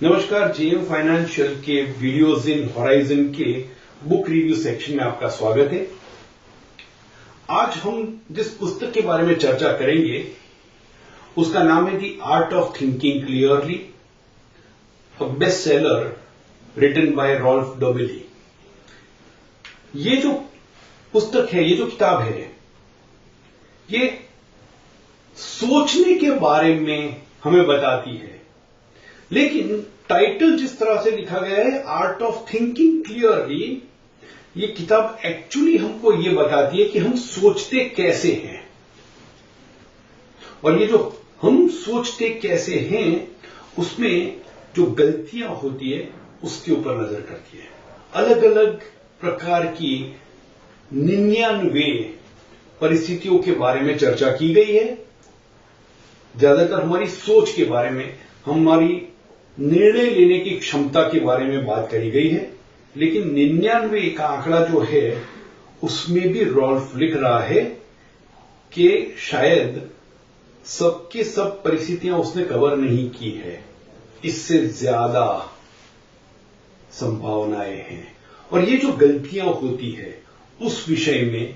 नमस्कार, JM financial के videos in horizon के बुक रिव्यू सेक्शन में आपका स्वागत है। आज हम जिस पुस्तक के बारे में चर्चा करेंगे उसका नाम है the art of thinking clearly, a best seller written by Rolf Dobelli. ये जो पुस्तक है, ये जो किताब है, ये सोचने के बारे में हमें बताती है, लेकिन टाइटल जिस तरह से लिखा गया है आर्ट ऑफ थिंकिंग क्लियरली, ये किताब एक्चुअली हमको ये बताती है कि हम सोचते कैसे हैं। और ये जो हम सोचते कैसे हैं उसमें जो गलतियां होती है उसके ऊपर नजर करती है। अलग अलग प्रकार की 99 परिस्थितियों के बारे में चर्चा की गई है। ज्यादातर हमारी सोच के बारे में, हमारी निर्णय लेने की क्षमता के बारे में बात करी गई है, लेकिन 99 का आंकड़ा जो है उसमें भी रॉल्फ लिख रहा है कि शायद सबके सब परिस्थितियां उसने कवर नहीं की है, इससे ज्यादा संभावनाएं हैं। और ये जो गलतियां होती है उस विषय में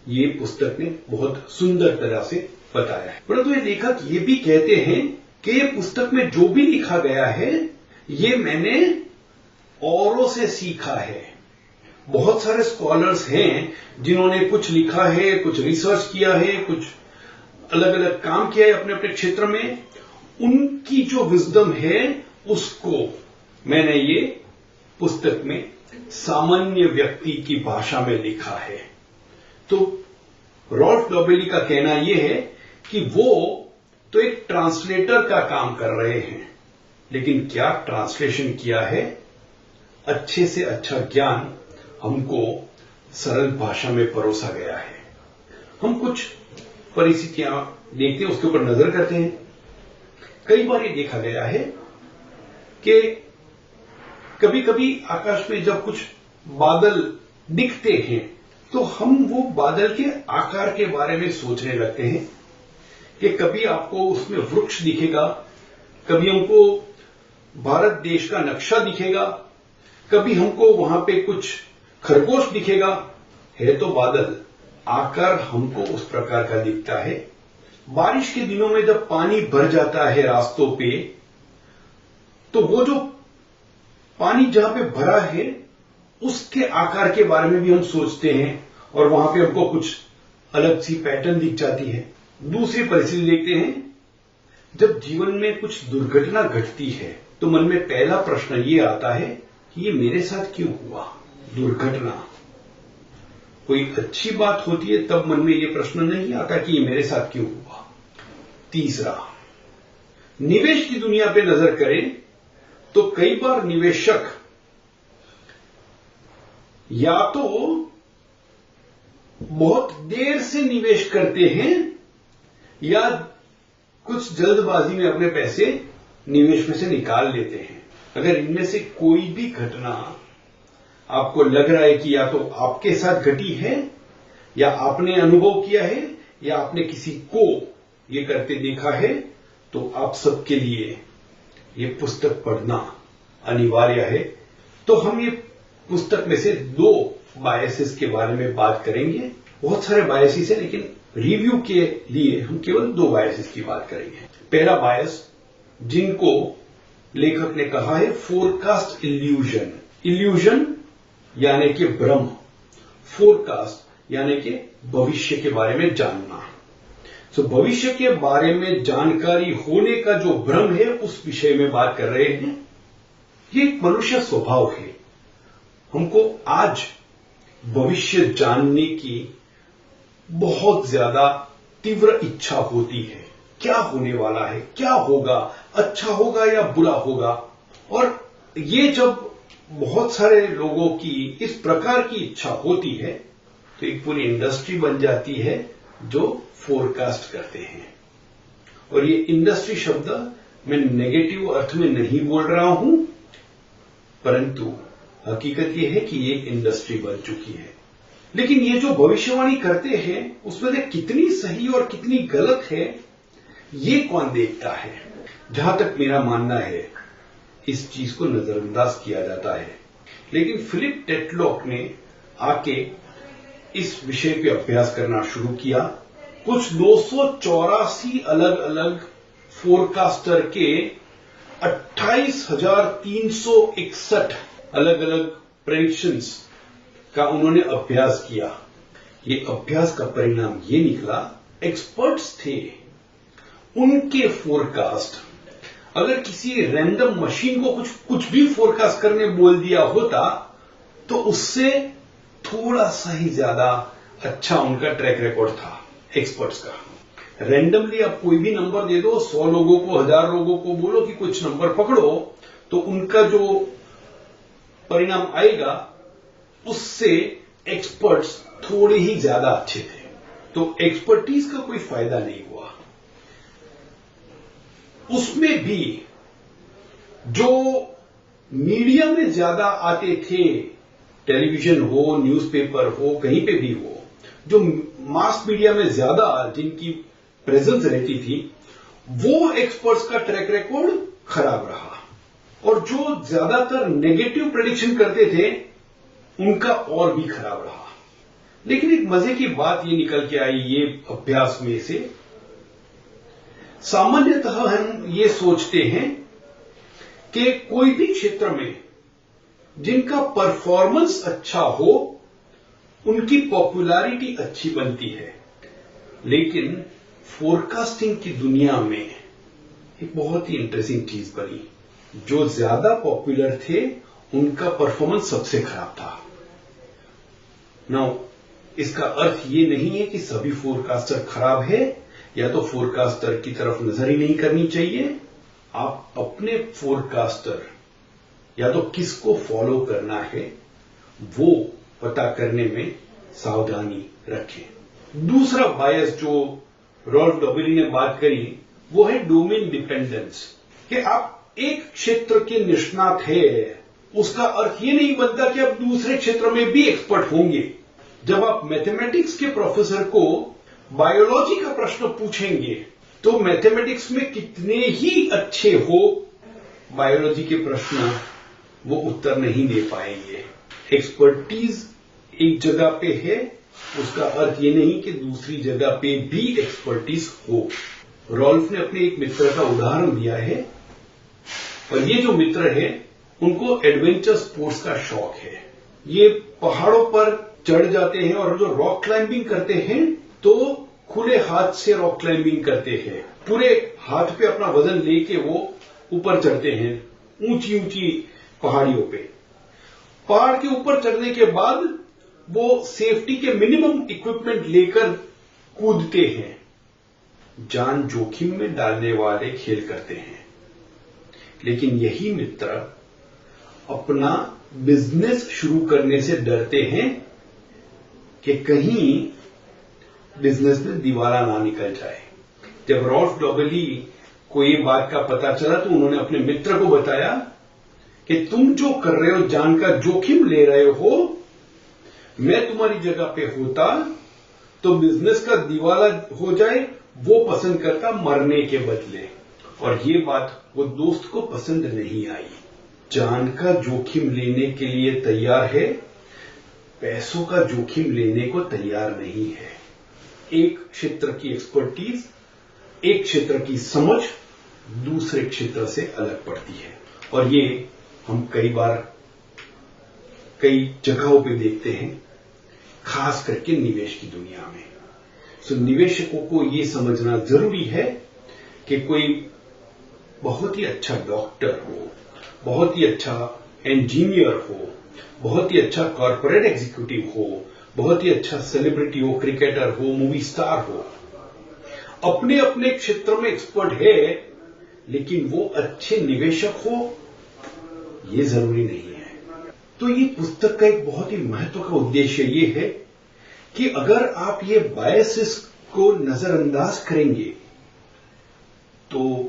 ये पुस्तक ने बहुत सुंदर तरह से बताया है। परंतु ये लेखक ये भी कहते हैं कि ये पुस्तक में जो भी लिखा गया है ये मैंने औरों से सीखा है। बहुत सारे स्कॉलर्स हैं जिन्होंने कुछ लिखा है, कुछ रिसर्च किया है, कुछ अलग अलग काम किया है अपने अपने क्षेत्र में। उनकी जो विजडम है उसको मैंने ये पुस्तक में सामान्य व्यक्ति की भाषा में लिखा है। तो रॉल्फ डोबेली का कहना यह है कि वो तो एक ट्रांसलेटर का काम कर रहे हैं, लेकिन क्या ट्रांसलेशन किया है? अच्छे से अच्छा ज्ञान हमको सरल भाषा में परोसा गया है। हम कुछ परिस्थितियां देखते हैं, उसके ऊपर नजर करते हैं। कई बार ये देखा गया है कि कभी कभी आकाश में जब कुछ बादल दिखते हैं तो हम वो बादल के आकार के बारे में सोचने लगते हैं कि कभी आपको उसमें वृक्ष दिखेगा, कभी हमको भारत देश का नक्शा दिखेगा, कभी हमको वहां पे कुछ खरगोश दिखेगा। है तो बादल, आकार हमको उस प्रकार का दिखता है। बारिश के दिनों में जब पानी भर जाता है रास्तों पे, तो वो जो पानी जहां पे भरा है उसके आकार के बारे में भी हम सोचते हैं और वहां पे हमको कुछ अलग सी पैटर्न दिख जाती है। दूसरी परिस्थिति देखते हैं, जब जीवन में कुछ दुर्घटना घटती है तो मन में पहला प्रश्न ये आता है कि ये मेरे साथ क्यों हुआ। दुर्घटना कोई अच्छी बात होती है तब मन में ये प्रश्न नहीं आता कि ये मेरे साथ क्यों हुआ। तीसरा, निवेश की दुनिया पे नजर करें तो कई बार निवेशक या तो बहुत देर से निवेश करते हैं या कुछ जल्दबाजी में अपने पैसे निवेश में से निकाल लेते हैं। अगर इनमें से कोई भी घटना आपको लग रहा है कि या तो आपके साथ घटी है या आपने अनुभव किया है या आपने किसी को ये करते देखा है, तो आप सबके लिए ये पुस्तक पढ़ना अनिवार्य है। तो हम ये पुस्तक में से 2 बायसेस के बारे में बात करेंगे। बहुत सारे बायसेस हैं, लेकिन रिव्यू के लिए हम केवल 2 बायसेस की बात करेंगे। पहला बायस, जिनको लेखक ने कहा है फोरकास्ट इल्यूजन। इल्यूजन यानी कि भ्रम, फोरकास्ट यानी कि भविष्य के बारे में जानना। तो भविष्य के बारे में जानकारी होने का जो भ्रम है उस विषय में बात कर रहे हैं। ये एक मनुष्य स्वभाव है, हमको आज भविष्य जानने की बहुत ज्यादा तीव्र इच्छा होती है। क्या होने वाला है, क्या होगा, अच्छा होगा या बुरा होगा। और ये जब बहुत सारे लोगों की इस प्रकार की इच्छा होती है तो एक पूरी इंडस्ट्री बन जाती है जो फोरकास्ट करते हैं। और ये इंडस्ट्री शब्द मैं नेगेटिव अर्थ में नहीं बोल रहा हूं, परंतु हकीकत यह है कि ये इंडस्ट्री बन चुकी है। लेकिन ये जो भविष्यवाणी करते हैं उसमें से कितनी सही और कितनी गलत है ये कौन देखता है। जहां तक मेरा मानना है इस चीज को नजरअंदाज किया जाता है। लेकिन फिलिप टेटलॉक ने आके इस विषय पे अभ्यास करना शुरू किया। कुछ 284 अलग अलग फोरकास्टर के 28,361 अलग अलग प्रेडिक्शंस का उन्होंने अभ्यास किया। ये अभ्यास का परिणाम ये निकला, एक्सपर्ट्स थे, उनके फोरकास्ट अगर किसी रैंडम मशीन को कुछ भी फोरकास्ट करने बोल दिया होता तो उससे थोड़ा सा ही ज्यादा अच्छा उनका ट्रैक रिकॉर्ड था एक्सपर्ट्स का। रैंडमली आप कोई भी नंबर दे दो, 100 लोगों को, 1000 लोगों को बोलो कि कुछ नंबर पकड़ो, तो उनका जो परिणाम आएगा उससे एक्सपर्ट्स थोड़े ही ज्यादा अच्छे थे। तो एक्सपर्टीज का कोई फायदा नहीं हुआ। उसमें भी जो मीडिया में ज्यादा आते थे, टेलीविजन हो, न्यूज़पेपर हो, कहीं पे भी हो, जो मास मीडिया में ज्यादा जिनकी प्रेजेंस रहती थी, वो एक्सपर्ट्स का ट्रैक रिकॉर्ड खराब रहा। और जो ज्यादातर नेगेटिव प्रेडिक्शन करते थे उनका और भी खराब रहा। लेकिन एक मजे की बात ये निकल के आई ये अभ्यास में से, सामान्यतः हम ये सोचते हैं कि कोई भी क्षेत्र में जिनका परफॉर्मेंस अच्छा हो उनकी पॉपुलैरिटी अच्छी बनती है। लेकिन फोरकास्टिंग की दुनिया में एक बहुत ही इंटरेस्टिंग चीज बनी, जो ज्यादा पॉपुलर थे उनका परफॉर्मेंस सबसे खराब था। नाउ इसका अर्थ ये नहीं है कि सभी फोरकास्टर खराब है या तो फोरकास्टर की तरफ नजर ही नहीं करनी चाहिए। आप अपने फोरकास्टर या तो किसको फॉलो करना है वो पता करने में सावधानी रखें। दूसरा बायस जो रॉल्फ डॉबिली ने बात करी वो है डोमेन डिपेंडेंस, कि आप एक क्षेत्र के निष्णात है उसका अर्थ ये नहीं बनता कि आप दूसरे क्षेत्र में भी एक्सपर्ट होंगे। जब आप मैथमेटिक्स के प्रोफेसर को बायोलॉजी का प्रश्न पूछेंगे तो मैथमेटिक्स में कितने ही अच्छे हो, बायोलॉजी के प्रश्न वो उत्तर नहीं दे पाएंगे। एक्सपर्टीज एक जगह पे है उसका अर्थ ये नहीं कि दूसरी जगह पे भी एक्सपर्टीज हो। रॉल्फ ने अपने एक मित्र का उदाहरण दिया है, और ये जो मित्र है उनको एडवेंचर स्पोर्ट्स का शौक है। ये पहाड़ों पर चढ़ जाते हैं और जो रॉक क्लाइंबिंग करते हैं तो खुले हाथ से रॉक क्लाइंबिंग करते हैं। पूरे हाथ पे अपना वजन लेके वो ऊपर चढ़ते हैं ऊंची ऊंची पहाड़ियों पे। पहाड़ के ऊपर चढ़ने के बाद वो सेफ्टी के मिनिमम इक्विपमेंट लेकर कूदते हैं। जान जोखिम में डालने वाले खेल करते हैं। लेकिन यही मित्र अपना बिजनेस शुरू करने से डरते हैं कि कहीं बिजनेस में दिवाला ना निकल जाए। जब रॉल्फ डॉबिली को ये बात का पता चला तो उन्होंने अपने मित्र को बताया कि तुम जो कर रहे हो, जान का जोखिम ले रहे हो, मैं तुम्हारी जगह पे होता तो बिजनेस का दिवाला हो जाए वो पसंद करता मरने के बदले। और ये बात वो दोस्त को पसंद नहीं आई। जान का जोखिम लेने के लिए तैयार है, पैसों का जोखिम लेने को तैयार नहीं है। एक क्षेत्र की एक्सपर्टीज, एक क्षेत्र की समझ दूसरे क्षेत्र से अलग पड़ती है। और ये हम कई बार कई जगहों पे देखते हैं, खास करके निवेश की दुनिया में। सो निवेशकों को ये समझना जरूरी है कि कोई बहुत ही अच्छा डॉक्टर हो, बहुत ही अच्छा इंजीनियर हो, बहुत ही अच्छा कॉर्पोरेट एग्जीक्यूटिव हो, बहुत ही अच्छा सेलिब्रिटी हो, क्रिकेटर हो, मूवी स्टार हो, अपने अपने क्षेत्र में एक्सपर्ट है, लेकिन वो अच्छे निवेशक हो ये जरूरी नहीं है। तो ये पुस्तक का एक बहुत ही महत्व का उद्देश्य ये है कि अगर आप ये बायसेस को नजरअंदाज करेंगे तो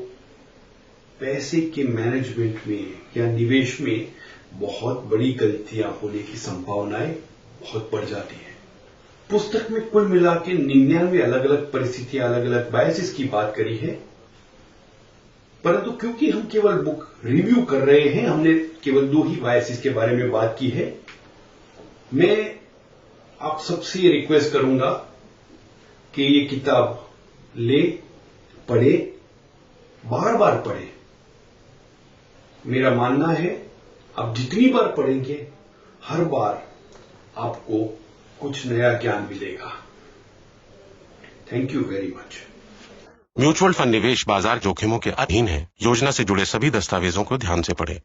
पैसे के मैनेजमेंट में या निवेश में बहुत बड़ी गलतियां होने की संभावनाएं बहुत बढ़ जाती है। पुस्तक में कुल मिला के 99 अलग अलग परिस्थितियां, अलग अलग बायसेस की बात करी है। परंतु क्योंकि हम केवल बुक रिव्यू कर रहे हैं, हमने केवल 2 ही बायसेस के बारे में बात की है, मैं आप सबसे ये रिक्वेस्ट करूंगा कि ये किताब ले, पढ़े, बार बार पढ़े। मेरा मानना है आप जितनी बार पढ़ेंगे हर बार आपको कुछ नया ज्ञान मिलेगा। Thank you very much. Mutual fund निवेश बाजार जोखिमों के अधीन है। योजना से जुड़े सभी दस्तावेजों को ध्यान से पढ़ें।